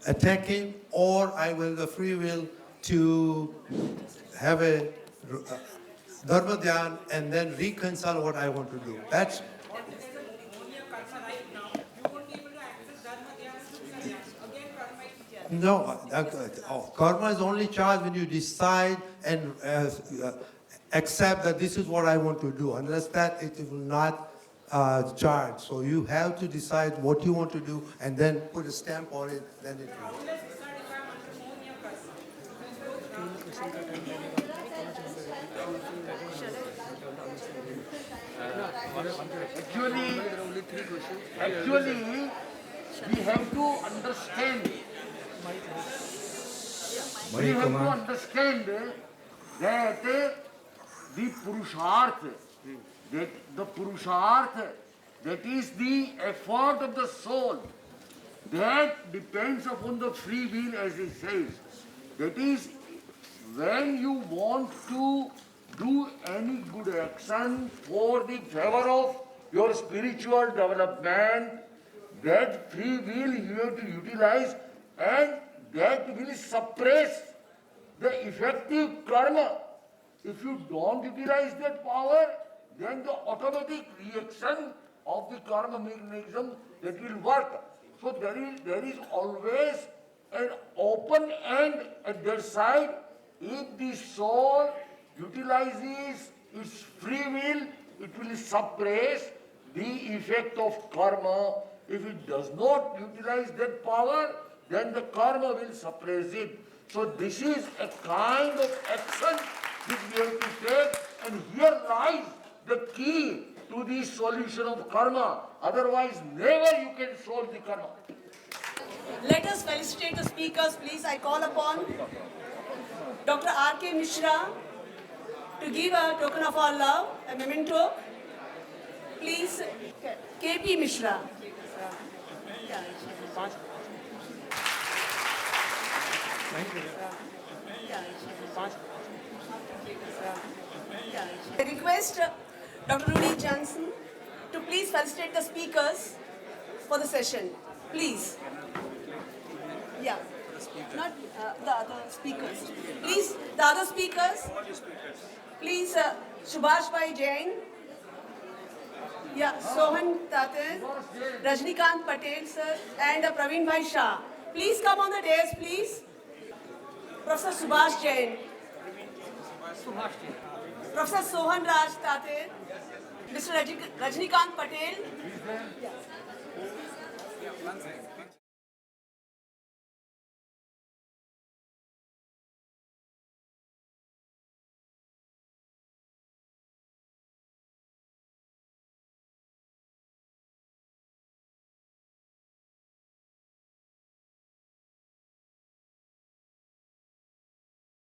attack him, or I will the free will to have a dharma dhyan and then reconcile what I want to do. That's no. Karma is only charged when you decide and accept that this is what I want to do. Unless that, it will not charge. So you have to decide what you want to do and then put a stamp on it. Then it will. Actually, we have to understand. We have to understand that the Purusharth, that is the effort of the soul, that depends upon the free will, as it says. That is, when you want to do any good action for the favor of your spiritual development, that free will you have to utilize, and that will suppress the effective karma. If you don't utilize that power, then the automatic reaction of the karma mechanism that will work. So there is always an open end at their side. If the soul utilizes its free will, it will suppress the effect of karma. If it does not utilize that power, then the karma will suppress it. So this is a kind of action which we have to take, and here lies the key to the solution of karma. Otherwise, never you can solve the karma. Let us felicitate the speakers, please. I call upon Dr. R.K. Mishra to give a token of our love, a memento. Please, K.P. Mishra. I request Dr. Rudy Johnson to please felicitate the speakers for the session. Please. Yeah. Not the other speakers. Please, the other speakers. Please, Subhash Bhai Jain. Yeah, Sohan Tater, Rajnikant Patel, sir, and Praveen Bhai Shah. Please come on the dais, please. Professor Subhash Jain. Professor Sohan Raj Tater. Mr. Rajnikant Patel.